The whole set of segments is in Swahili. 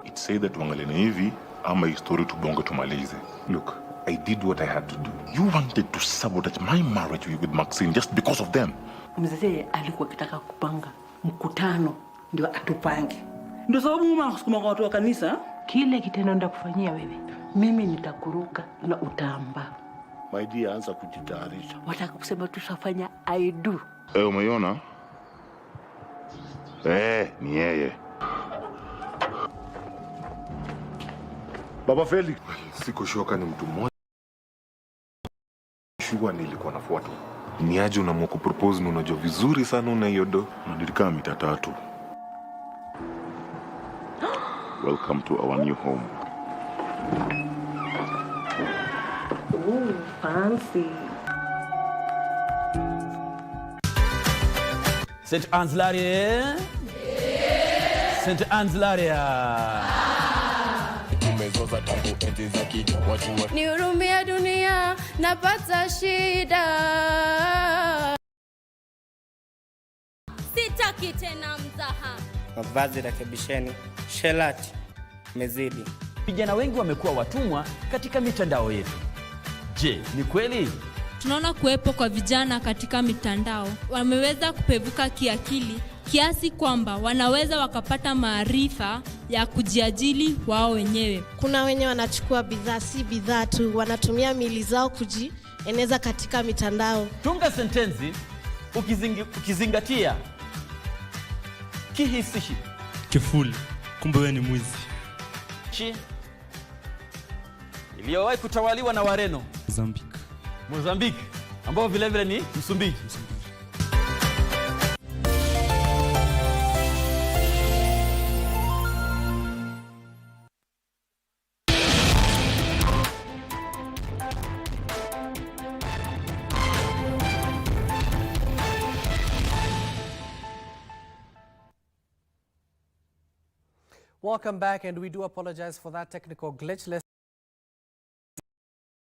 It's say that tuangalie hivi ama history tubonge tumalize. Look, I did what I had to do. You wanted to sabotage my marriage with Maxine just because of them. Mzee alikuwa kitaka kupanga mkutano ndio atupange. Ndio sababu mama kusukuma kwa watu wa kanisa. Kile kitendo ndio kufanyia wewe. Mimi nitakuruka na utamba. My dear, anza kujitayarisha. Wataka kusema tutafanya I do. Umeiona? Ni yeye. Baba Felix, Siko shoka ni mtu mmoja. Shuwa nilikuwa nafuata. Ni aje unaamua kupropose na unajua vizuri sana una hiyo do. Na nilikaa mita 3. Welcome to our new home. Ooh, fancy. St. Anslaria. St. Anslaria. Nihurumia dunia, napata shida. Sitaki tena mzaha. Mavazi rekebisheni, shelati mezidi. Vijana wengi wamekuwa watumwa katika mitandao yetu. Je, ni kweli? Tunaona kuwepo kwa vijana katika mitandao wameweza kupevuka kiakili kiasi kwamba wanaweza wakapata maarifa ya kujiajili wao wenyewe. Kuna wenye wanachukua bidhaa, si bidhaa tu, wanatumia mili zao kujieneza katika mitandao. Tunga sentensi ukizingatia kihisishi. Kifuli, kumbe wewe ni mwizi. Iliyowahi kutawaliwa na Wareno. Mozambique, ambao vile vile ni Msumbiji. Welcome back, and we do apologize for that technical glitch.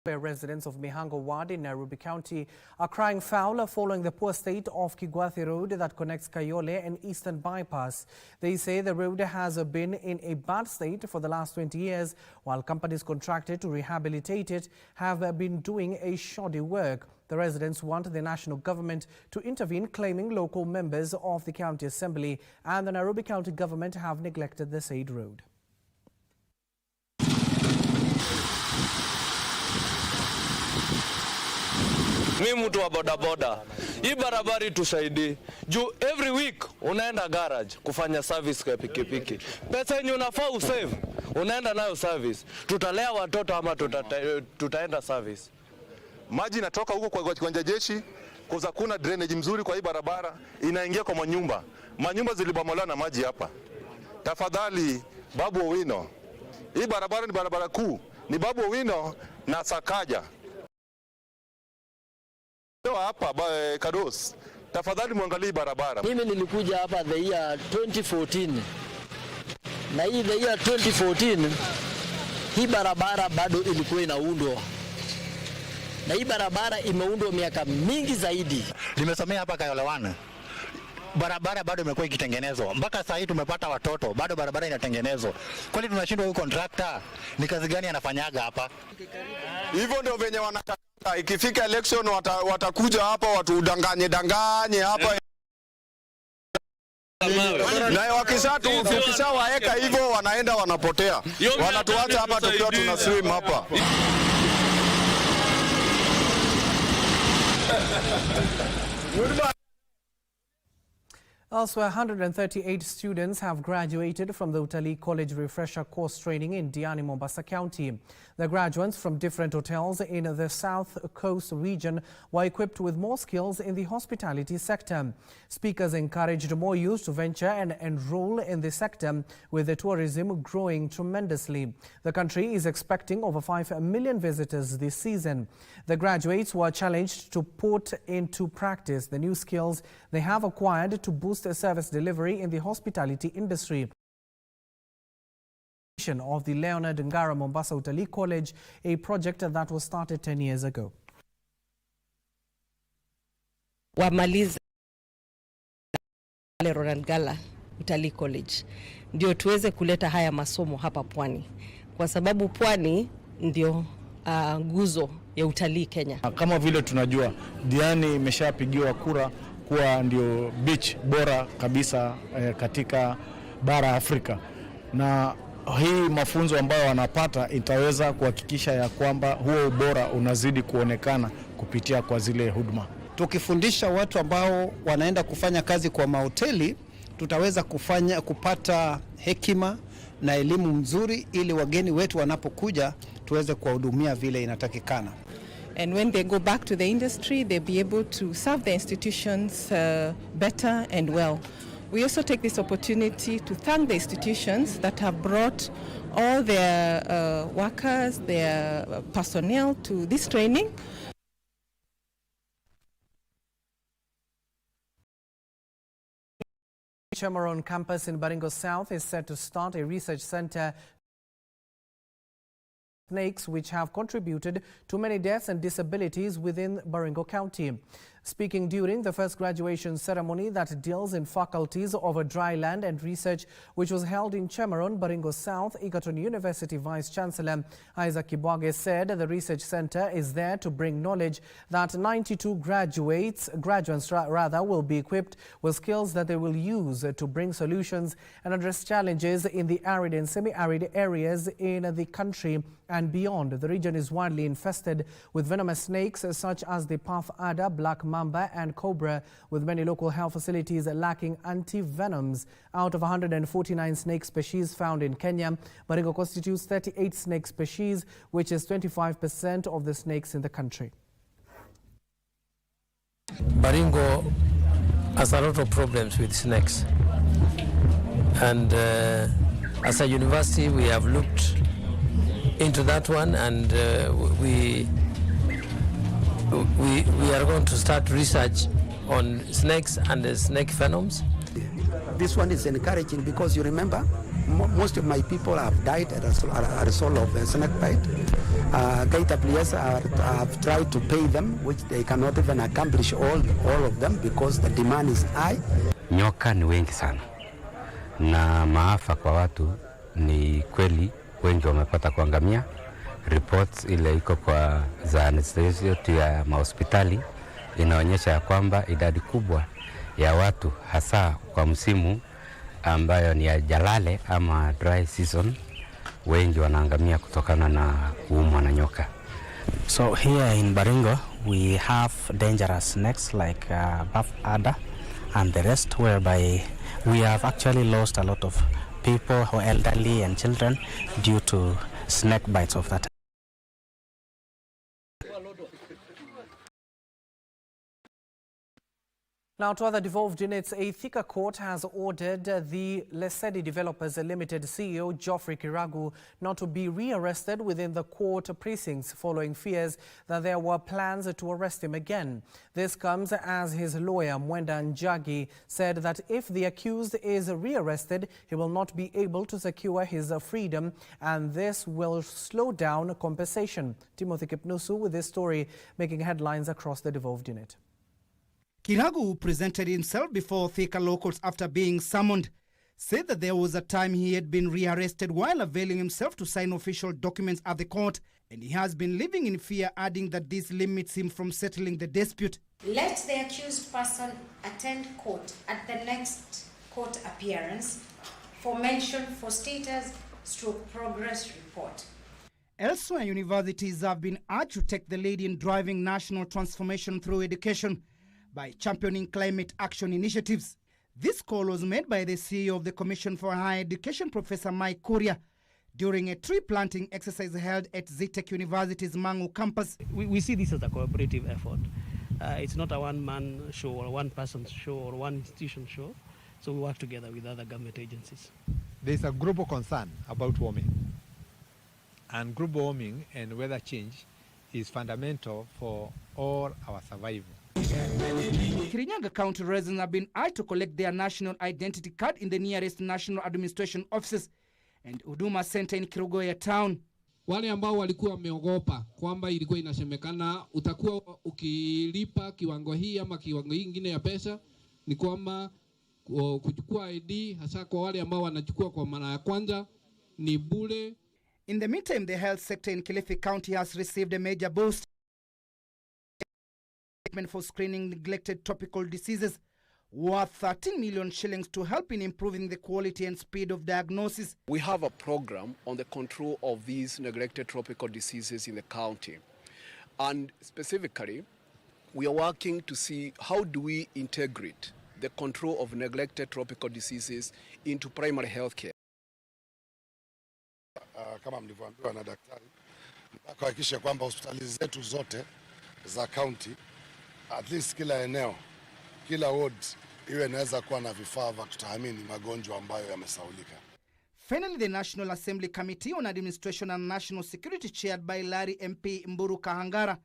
Residents of Mihango Ward in Nairobi County are crying foul following the poor state of Kigwathi Road that connects Kayole and Eastern Bypass. They say the road has been in a bad state for the last 20 years, while companies contracted to rehabilitate it have been doing a shoddy work. The residents want the national government to intervene, claiming local members of the county assembly and the Nairobi County government have neglected the said road. Mimi mtu wa bodaboda, hii barabara tusaidie. Juu every week unaenda garage kufanya service kwa pikipiki. Pesa yenye unafaa usave, unaenda nayo service. Tutalea watoto ama tutaenda service. Maji inatoka huko kwa kiwanja jeshi, kwa kuna drainage mzuri kwa hii barabara, inaingia kwa manyumba. Manyumba zilibomolewa na maji hapa. Tafadhali Babu Owino. Hii barabara ni barabara kuu. Ni Babu Owino na Sakaja. Hapa Kados, tafadhali muangalie barabara. Mimi nilikuja hapa the year 2014. Na hii the year 2014 hii barabara bado ilikuwa inaundwa. Na hii barabara imeundwa miaka mingi zaidi. Nimesomea hapa Kayole. Barabara bado imekuwa ikitengenezwa. Mpaka sasa hivi tumepata watoto, bado barabara inatengenezwa. Kwani tunashindwa huyu contractor? Ni kazi gani anafanyaga hapa? Hivyo ndio venye wanataka. Ikifika election watakuja hapa watudanganye hapa. Na wakishawaeka hivyo wanaenda wanapotea. Wanatuacha hapa tukiwa tuna swim hapa. Elsewhere, 138 students have graduated from the Utalii College Refresher Course Training in Diani, Mombasa County. The graduates from different hotels in the South Coast region were equipped with more skills in the hospitality sector. Speakers encouraged more youth to venture and enroll in the sector, with the tourism growing tremendously. The country is expecting over 5 million visitors this season. The graduates were challenged to put into practice the new skills they have acquired to boost service delivery in the hospitality industry. Of the Leonard Ngara Mombasa Utalii College, a project that was started 10 years ago. Wamaliza Ronald Gala Utalii College. ndio tuweze kuleta haya masomo hapa pwani, kwa sababu pwani ndio nguzo ya utalii Kenya. Kama vile tunajua Diani imeshapigiwa kura kuwa ndio beach bora kabisa katika bara Afrika, na hii mafunzo ambayo wanapata itaweza kuhakikisha ya kwamba huo ubora unazidi kuonekana kupitia kwa zile huduma. Tukifundisha watu ambao wanaenda kufanya kazi kwa mahoteli, tutaweza kupata hekima na elimu mzuri, ili wageni wetu wanapokuja tuweze kuwahudumia vile inatakikana. And when they go back to the industry, they'll be able to serve the institutions better and well. We also take this opportunity to thank the institutions that have brought all their workers, their personnel to this training. Chamorro campus in Baringo South is set to start a research center snakes which have contributed to many deaths and disabilities within Baringo County. Speaking during the first graduation ceremony that deals in faculties of dry land and research, which was held in Chamorro, Baringo South, Egerton University Vice Chancellor Isaac Kibwage said the research center is there to bring knowledge that 92 graduates will be equipped with skills that they will use to bring solutions and address challenges in the arid and semi-arid areas in the country and beyond. The region is widely infested with venomous snakes such as the path adder, black mamba and cobra, with many local health facilities lacking anti-venoms. Out of 149 snake species found in Kenya, Baringo constitutes 38 snake species, which is 25% of the snakes in the country. Baringo has a lot of problems with snakes, and as a university we have looked into that one, and we are going to start research on snakes and the snake venoms. This one is encouraging because you remember most of my people have died as a result of a snake bite. KWS have tried to pay them, which they cannot even accomplish all of them because the demand is high. Nyoka ni wengi sana na maafa kwa watu ni kweli, wengi wamepata kuangamia. Reports ile iko kwa zahanati yetu ya mahospitali inaonyesha ya kwamba idadi kubwa ya watu hasa kwa msimu ambayo ni ya jalale ama dry season, wengi wanaangamia kutokana na kuumwa na nyoka. So here in Baringo we have dangerous snakes like buff adder and the rest, whereby we have actually lost a lot of people who are elderly and children due to snake bites of that. Now to other devolved units, a Thika court has ordered the Lesedi Developers Limited CEO Geoffrey Kiragu not to be rearrested within the court precincts following fears that there were plans to arrest him again. This comes as his lawyer Mwenda Njagi said that if the accused is rearrested, he will not be able to secure his freedom, and this will slow down compensation. Timothy Kipnusu with this story making headlines across the devolved unit. Kiragu presented himself before Thika locals after being summoned, said that there was a time he had been rearrested while availing himself to sign official documents at the court, and he has been living in fear, adding that this limits him from settling the dispute. Let the accused person attend court at the next court appearance for mention for status/progress report. Elsewhere, universities have been urged to take the lead in driving national transformation through education by championing climate action initiatives. This call was made by the CEO of the Commission for Higher Education, Professor Mike Kuria, during a tree planting exercise held at ZTech University's Mihango campus. We see this as a cooperative effort. It's not a one-man show or one person's show or one institution show. So we work together with other government agencies. There's a global concern about warming. And global warming and weather change is fundamental for all our survival. Kirinyaga County residents have been asked to collect their national identity card in the nearest national administration offices and Huduma Center in Kirugoya town. Wale ambao walikuwa wameogopa kwamba ilikuwa inasemekana utakuwa ukilipa kiwango hii ama kiwango hii ingine ya pesa, ni kwamba kuchukua ID, hasa kwa wale ambao wanachukua kwa mara ya kwanza, ni bure. In the meantime, the health sector in Kilifi County has received a major boost for screening neglected tropical diseases worth 13 million shillings to help in improving the quality and speed of diagnosis. We have a program on the control of these neglected tropical diseases in the county. And specifically, we are working to see how do we integrate the control of neglected tropical diseases into primary health care. Kama mlivyoambiwa na daktari, kuhakikisha kwamba hospitali zetu zote za county, at least kila eneo, kila ward iwe inaweza kuwa na vifaa vya kutathmini magonjwa ambayo yamesaulika. Finally, the National Assembly Committee on Administration and National Security, chaired by Larry MP Mburu Kahangara,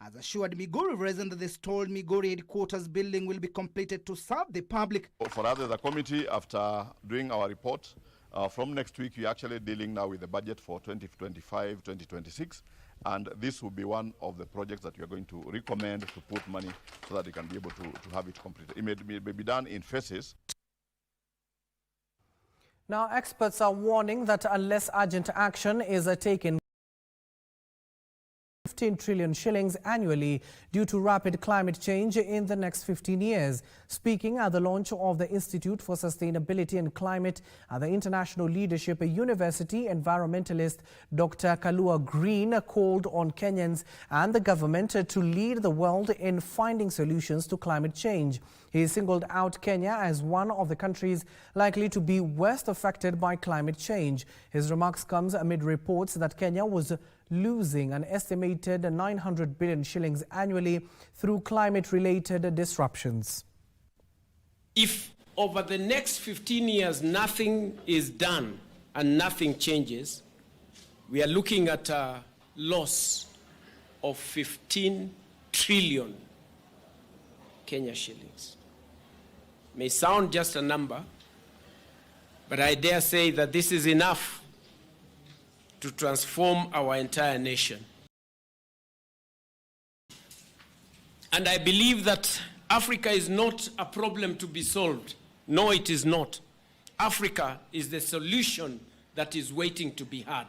has assured Migori residents that the stalled Migori headquarters building will be completed to serve the public. For us as a committee, after doing our report, from next week we are actually dealing now with the budget for 2025-2026, and this will be one of the projects that we are going to recommend to put money so that they can be able to have it completed. It may be done in phases. Now, experts are warning that unless urgent action is taken, 15 trillion shillings annually due to rapid climate change in the next 15 years. Speaking at the launch of the Institute for Sustainability and Climate at the International Leadership University, environmentalist Dr. Kalua Green called on Kenyans and the government to lead the world in finding solutions to climate change. He singled out Kenya as one of the countries likely to be worst affected by climate change. His remarks comes amid reports that Kenya was losing an estimated 900 billion shillings annually through climate-related disruptions. If over the next 15 years nothing is done and nothing changes, we are looking at a loss of 15 trillion Kenya shillings. May sound just a number, but I dare say that this is enough to transform our entire nation. And I believe that Africa is not a problem to be solved. No, it is not. Africa is the solution that is waiting to be had.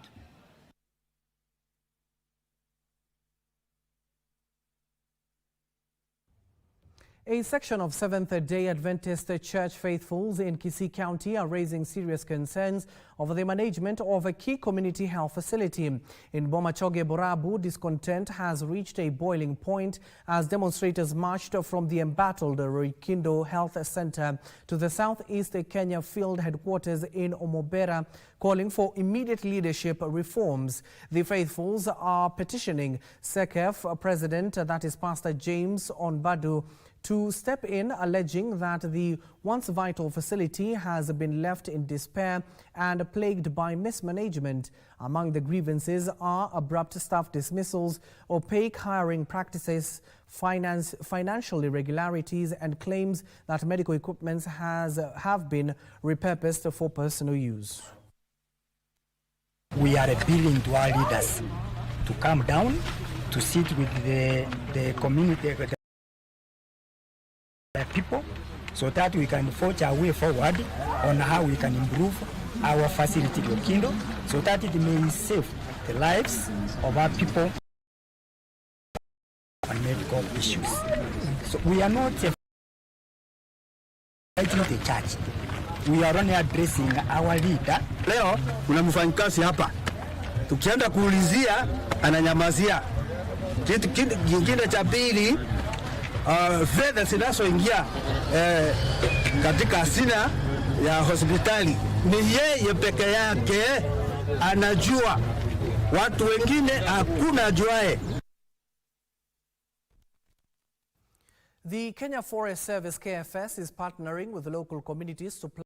A section of Seventh-day Adventist Church faithfuls in Kisii County are raising serious concerns over the management of a key community health facility. In Bomachoge, Borabu, discontent has reached a boiling point as demonstrators marched from the embattled Roikindo Health Center to the Southeast Kenya Field Headquarters in Omobera, calling for immediate leadership reforms. The faithfuls are petitioning SECEF President, that is Pastor James Onbadu, to step in, alleging that the once vital facility has been left in despair and plagued by mismanagement. Among the grievances are abrupt staff dismissals, opaque hiring practices, financial irregularities, and claims that medical equipment have been repurposed for personal use. We are appealing to our leaders to come down, to sit with the community, people, so that we can forge our way forward on how we can improve our facility Roikindo, so that it may save the lives of our people and medical issues. So we are not fighting the church. We are only addressing our leader. Leo kuna mfanyikazi hapa, tukienda kuulizia ananyamazia. Kitu kingine cha pili, fedha zinazoingia katika hazina ya hospitali ni yeye peke yake anajua, watu wengine hakuna ajuae. The Kenya Forest Service KFS is partnering with the local communities to plan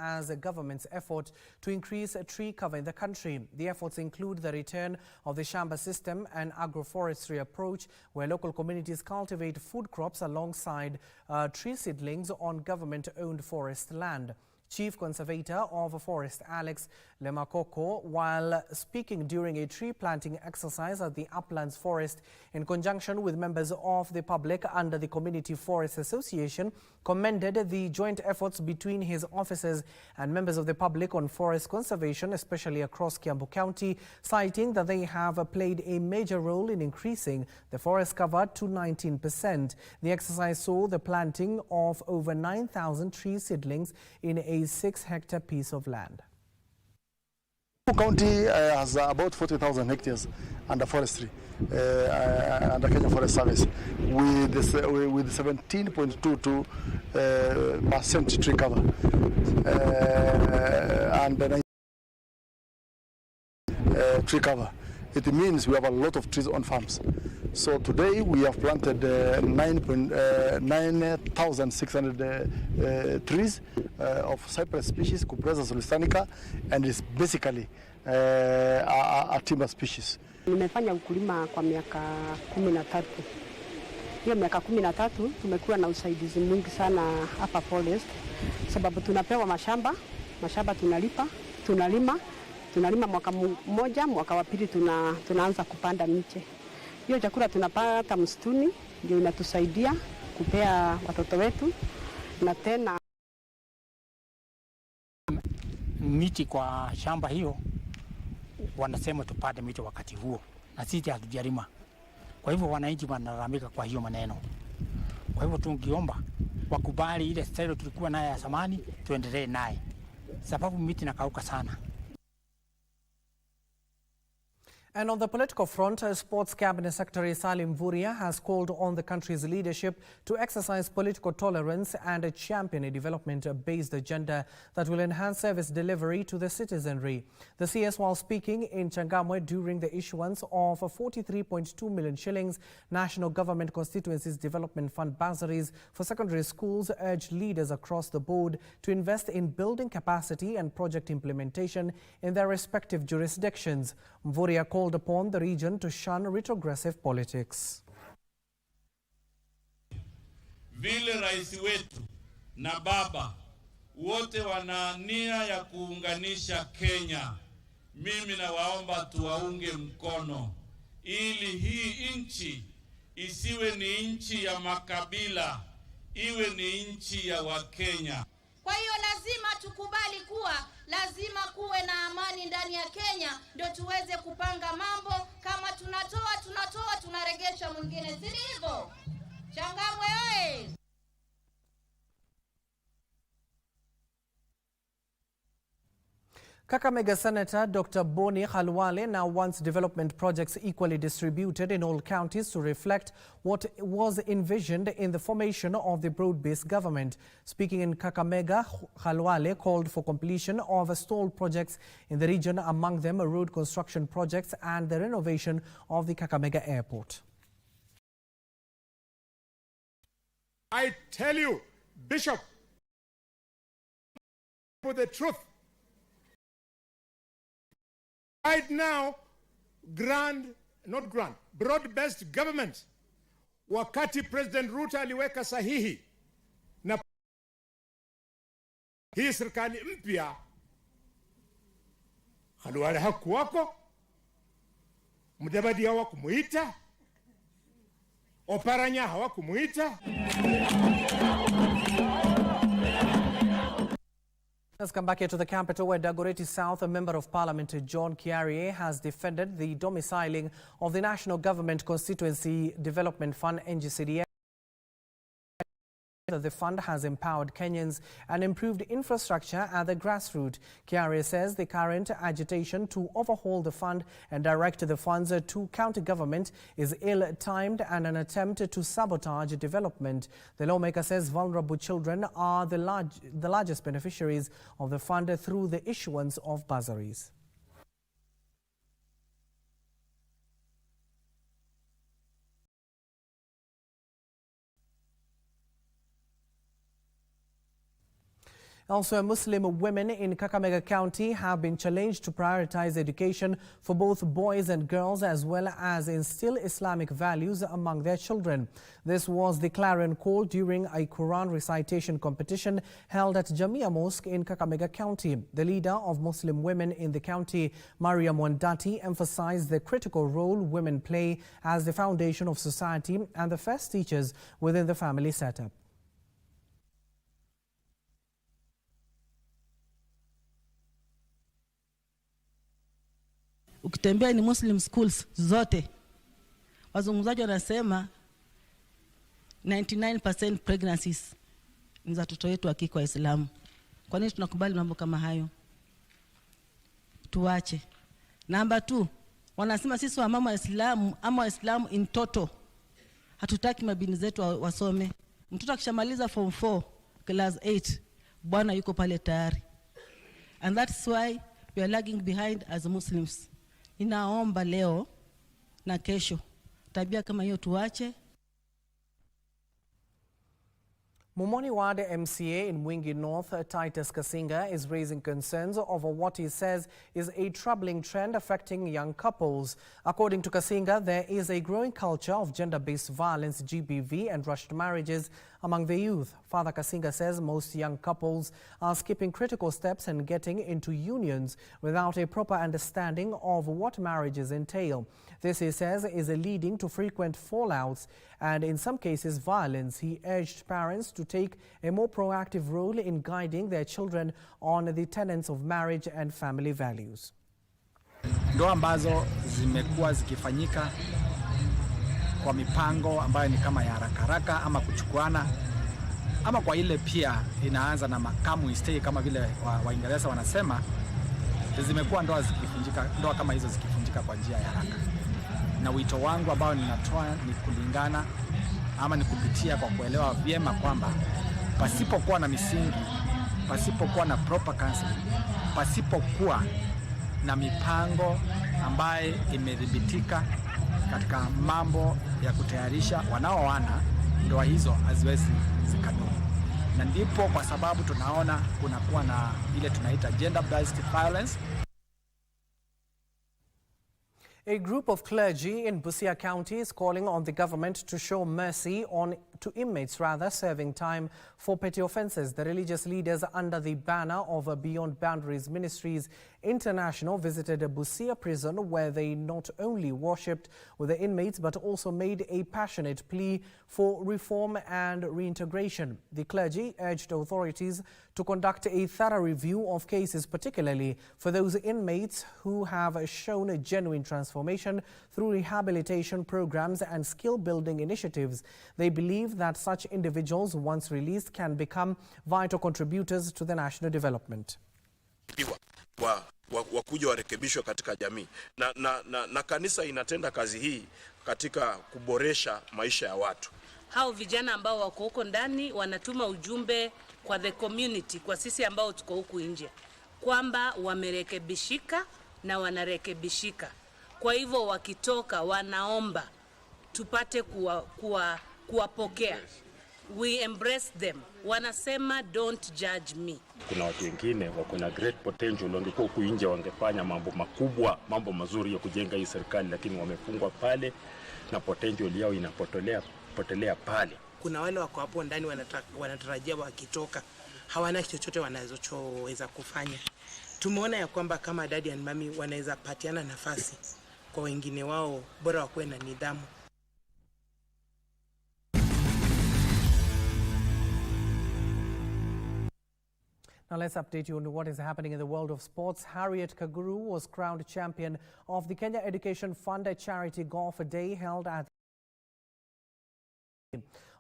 as a government's effort to increase tree cover in the country. The efforts include the return of the shamba system and agroforestry approach, where local communities cultivate food crops alongside tree seedlings on government-owned forest land. Chief Conservator of Forest Alex Lemakoko, while speaking during a tree planting exercise at the Uplands Forest in conjunction with members of the public under the Community Forest Association, commended the joint efforts between his officers and members of the public on forest conservation, especially across Kiambu County, citing that they have played a major role in increasing the forest cover to 19%. The exercise saw the planting of over 9,000 tree seedlings in a 6-hectare piece of land. County has about 40,000 hectares under forestry, under Kenya Forest Service, with 17.22% tree cover and tree cover. It means we have a lot of trees on farms. So today we have planted 9,600 trees of cypress species, Cupressa solustanica, and it's basically a timber species. Nimefanya ukulima kwa miaka 13. Hiyo miaka 13 tumekuwa na usaidizi mwingi sana hapa forest, sababu tunapewa mashamba tunalima mwaka mmoja, mwaka wa pili tunaanza kupanda miche. Hiyo chakula tunapata msituni ndio inatusaidia kupea watoto wetu, na tena miti kwa shamba hiyo wanasema tupande miti wakati huo, na sisi hatujalima. Kwa hivyo wananchi wanalalamika kwa hiyo maneno. Kwa hivyo tungiomba wakubali ile style tulikuwa nayo ya zamani, tuendelee naye, sababu miti nakauka sana. And on the political front, Sports Cabinet Secretary Salim Vuria has called on the country's leadership to exercise political tolerance and champion a development-based agenda that will enhance service delivery to the citizenry. The CS, while speaking in Changamwe during the issuance of 43.2 million shillings National Government Constituencies Development Fund bursaries for secondary schools, urged leaders across the board to invest in building capacity and project implementation in their respective jurisdictions. Vuria called upon the region to shun retrogressive politics. Vile rais wetu na baba wote wana nia ya kuunganisha Kenya, mimi nawaomba tuwaunge mkono ili hii nchi isiwe ni nchi ya makabila, iwe ni nchi ya Wakenya. Kwa hiyo lazima tukubali kuwa lazima kuwe na amani ndani ya Kenya ndio tuweze kupanga mambo. Kama tunatoa tunaregesha mwingine, si hivyo? Changamwe oye! Kakamega Senator Dr. Boni Khalwale now wants development projects equally distributed in all counties to reflect what was envisioned in the formation of the broad-based government. Speaking in Kakamega, Khalwale called for completion of stalled projects in the region, among them road construction projects and the renovation of the Kakamega Airport. I tell you, Bishop, for the truth, right now, broad-based government, wakati President Ruto aliweka sahihi na hii serikali mpya, Khalwale hakuwako, Mudavadi hawakumuita, Oparanya hawakumuita. Let's come back here to the capital, where Dagoretti South, a member of parliament, John Kiarie, has defended the domiciling of the National Government Constituency Development Fund, NG-CDF. The fund has empowered Kenyans and improved infrastructure at the grassroots. Kiarie says the current agitation to overhaul the fund and direct the funds to county government is ill-timed and an attempt to sabotage development. The lawmaker says vulnerable children are the largest beneficiaries of the fund through the issuance of bursaries. Also, Muslim women in Kakamega County have been challenged to prioritize education for both boys and girls, as well as instill Islamic values among their children. This was the clarion call during a Quran recitation competition held at Jamia Mosque in Kakamega County. The leader of Muslim women in the county, Mariam Wandati, emphasized the critical role women play as the foundation of society and the first teachers within the family setup. Ukitembea ni Muslim schools zote, wazungumzaji wanasema 99% pregnancies ni za watoto wetu wa kike Waislamu. Kwa nini tunakubali mambo kama hayo? Tuache. Number 2, wanasema sisi wa mama Waislamu ama Waislamu in total hatutaki mabini zetu wasome. Mtoto akishamaliza form 4 class 8 bwana yuko pale tayari. And that's why we are lagging behind as Muslims. Ninaomba leo na kesho tabia kama hiyo tuache. Mumoni Ward MCA in Mwingi North, Titus Kasinga, is raising concerns over what he says is a troubling trend affecting young couples. According to Kasinga, there is a growing culture of gender-based violence, GBV, and rushed marriages among the youth. Father Kasinga says most young couples are skipping critical steps and getting into unions without a proper understanding of what marriages entail. This, he says, is leading to frequent fallouts and, in some cases, violence. He urged parents to take a more proactive role in guiding their children on the tenets of marriage and family values. Ndoa ambazo zimekuwa zikifanyika kwa mipango ambayo ni kama ya haraka ama kuchukuana ama kwa ile pia inaanza na makamu stay kama vile Waingereza wanasema, zimekuwa ndoa kama hizo zikifanyika kwa njia ya haraka. Na wito wangu ambao ninatoa ni kulingana ama ni kupitia kwa kuelewa vyema kwamba pasipokuwa na misingi, pasipokuwa na proper counseling, pasipokuwa na mipango ambaye imedhibitika katika mambo ya kutayarisha wanaoana, ndoa hizo haziwezi zikadumu. Na ndipo kwa sababu tunaona kunakuwa na ile tunaita gender-based violence. A group of clergy in Busia County is calling on the government to show mercy to inmates serving time for petty offences. The religious leaders under the banner of Beyond Boundaries Ministries International visited a Busia prison where they not only worshipped with the inmates but also made a passionate plea for reform and reintegration. The clergy urged authorities to conduct a thorough review of cases, particularly for those inmates who have shown a genuine transformation through rehabilitation programs and skill-building initiatives. They believe that such individuals, once released, can become vital contributors to the national development. Wakuja warekebishwe katika jamii na kanisa inatenda kazi hii katika kuboresha maisha ya watu. Hao vijana ambao wako huko ndani wanatuma ujumbe kwa the community, kwa sisi ambao tuko huku nje, kwamba wamerekebishika na wanarekebishika. Kwa hivyo wakitoka wanaomba tupate kuwapokea. We embrace them. Wanasema don't judge me. Kuna watu wengine wako na great potential, wangekuwa huku nje wangefanya mambo makubwa, mambo mazuri ya kujenga hii serikali, lakini wamefungwa pale na potential yao inapotelea pale. Kuna wale wako hapo ndani wanatarajia wakitoka hawana chochote wanazoweza kufanya. Tumeona ya kwamba kama daddy and mommy wanaweza patiana nafasi kwa wengine wao, bora wakuwe na nidhamu. Now let's update you on what is happening in the world of sports. Harriet Kaguru was crowned champion of the Kenya Education Fund Charity Golf Day held at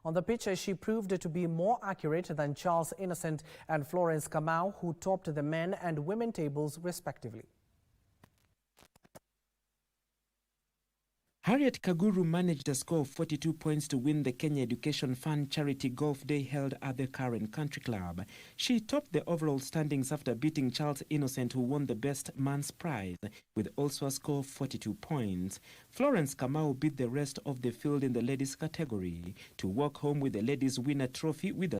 on the pitch. She proved to be more accurate than Charles Innocent and Florence Kamau, who topped the men and women tables respectively. Harriet Kaguru managed a score of 42 points to win the Kenya Education Fund Charity Golf Day held at the Karen Country Club. She topped the overall standings after beating Charles Innocent, who won the Best Man's Prize, with also a score of 42 points. Florence Kamau beat the rest of the field in the ladies category to walk home with the ladies winner trophy with a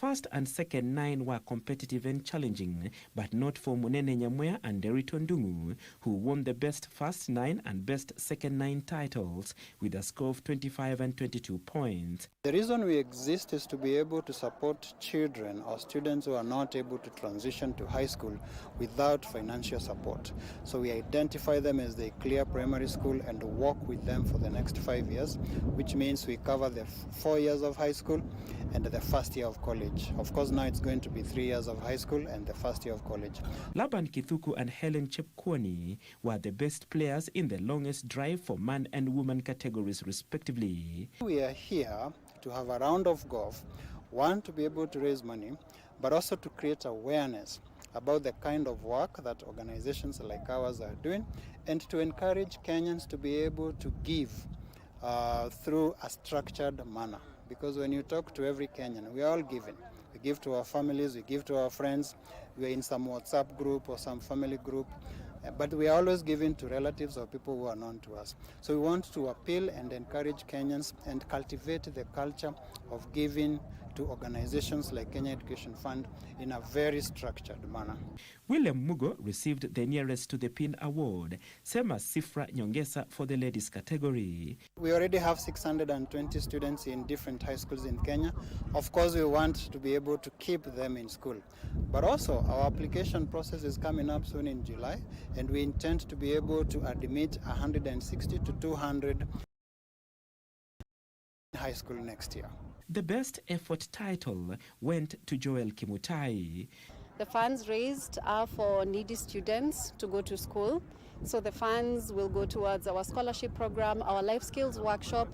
first and second 9 were competitive and challenging, but not for Munene Nyamwea and Derito Ndungu, who won the best first 9 and best second 9 titles with a score of 25 and 22 points. The reason we exist is to be able to support children or students who are not able to transition to high school without financial support. So we identify them as they clear primary school and work with them for the next 5 years, which means we cover the 4 years of high school and the first year of college. Of course, now it's going to be 3 years of high school and the first year of college. Laban Kithuku and Helen Chepkwony were the best players in the longest drive for man and woman categories respectively. We are here to have a round of golf, one, to be able to raise money, but also to create awareness about the kind of work that organizations like ours are doing, and to encourage Kenyans to be able to give through a structured manner. Because when you talk to every Kenyan, we are all giving. We give to our families, we give to our friends, we are in some WhatsApp group or some family group, but we are always giving to relatives or people who are known to us. So we want to appeal and encourage Kenyans and cultivate the culture of giving to organizations like Kenya Education Fund in a very structured manner. William Mugo received the nearest to the pin award, same as Sifra Nyongesa for the ladies category. We already have 620 students in different high schools in Kenya. Of course, we want to be able to keep them in school. But also, our application process is coming up soon in July, and we intend to be able to admit 160 to 200 high school next year. The best effort title went to Joel Kimutai. The funds raised are for needy students to go to school. So the funds will go towards our scholarship program, our life skills workshop,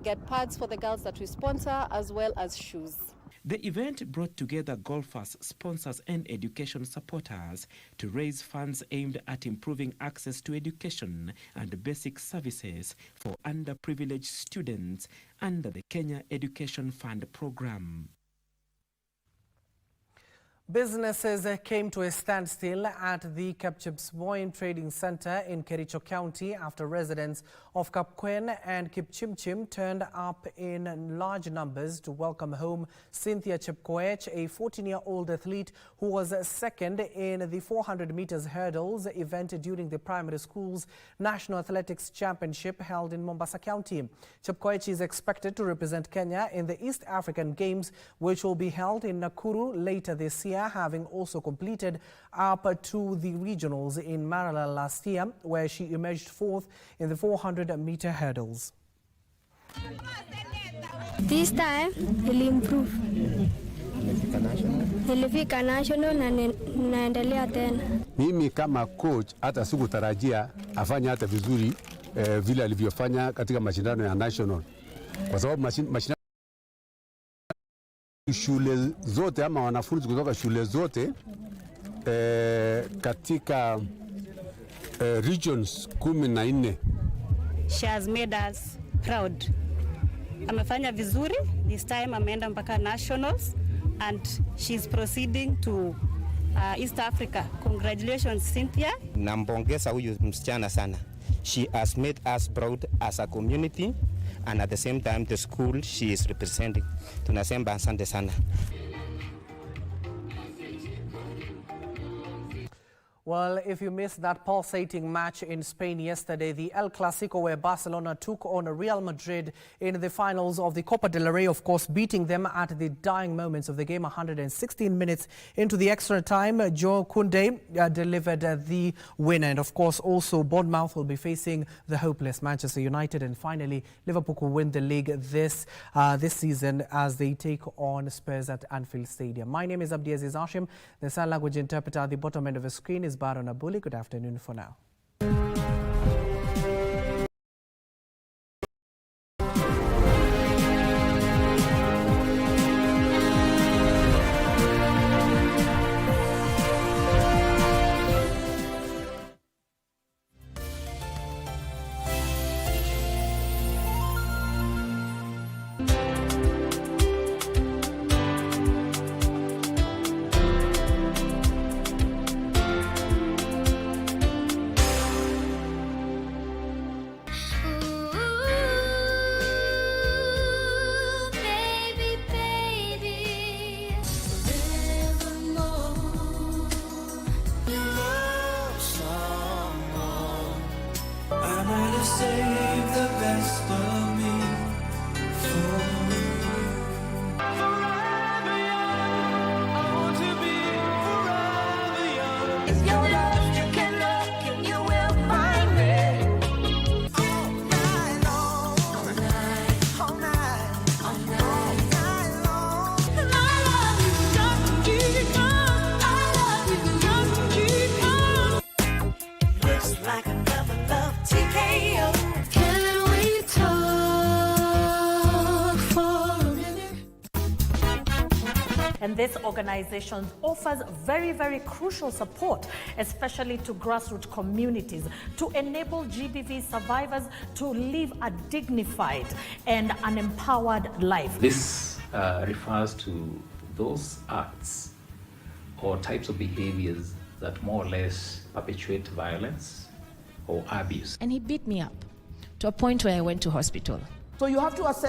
get pads for the girls that we sponsor, as well as shoes. The event brought together golfers, sponsors, and education supporters to raise funds aimed at improving access to education and basic services for underprivileged students under the Kenya Education Fund program. Businesses came to a standstill at the Kapchipsmoin Trading Center in Kericho County after residents of Kapkwen and Kipchimchim turned up in large numbers to welcome home Cynthia Chepkoech, a 14-year-old athlete who was second in the 400 meters hurdles event during the primary school's National Athletics Championship held in Mombasa County. Chepkoech is expected to represent Kenya in the East African Games, which will be held in Nakuru later this year, having also completed up to the regionals in Marala last year, where she emerged fourth in the 400-meter hurdles. This time, he'll improve. Nilifika national na naendelea tena. Mimi kama coach hata sikutarajia afanye hata vizuri vile alivyofanya katika mashindano ya national, kwa sababu mashindano shule zote ama wanafunzi kutoka shule zote katika regions 14. She has made us proud. Amefanya vizuri this time, ameenda mpaka nationals and she's proceeding to East Africa. Congratulations Cynthia. Nampongeza huyu msichana sana. She has made us proud as a community and at the same time the school she is representing. Tunasema asante sana. Well, if you missed that pulsating match in Spain yesterday, the El Clasico, where Barcelona took on Real Madrid in the finals of the Copa del Rey, of course, beating them at the dying moments of the game, 116 minutes into the extra time. Joe Koundé delivered the winner. And, of course, also Bournemouth will be facing the hopeless Manchester United. And finally, Liverpool will win the league this season as they take on Spurs at Anfield Stadium. My name is Abdiaziz Hashim. The sign language interpreter at the bottom end of the screen is Baron Abuli. Good afternoon for now. If you're lost, you can look and you will find me. All night long, all night, all night, all night long. And I love you, just keep on. I love you, just keep on. It looks like another love TKO. Can we talk for a minute? And this organization offers very, very crucial support, especially to grassroots communities, to enable GBV survivors to live a dignified and an empowered life. This refers to those acts or types of behaviors that more or less perpetuate violence or abuse. And he beat me up to a point where I went to hospital. So you have to assess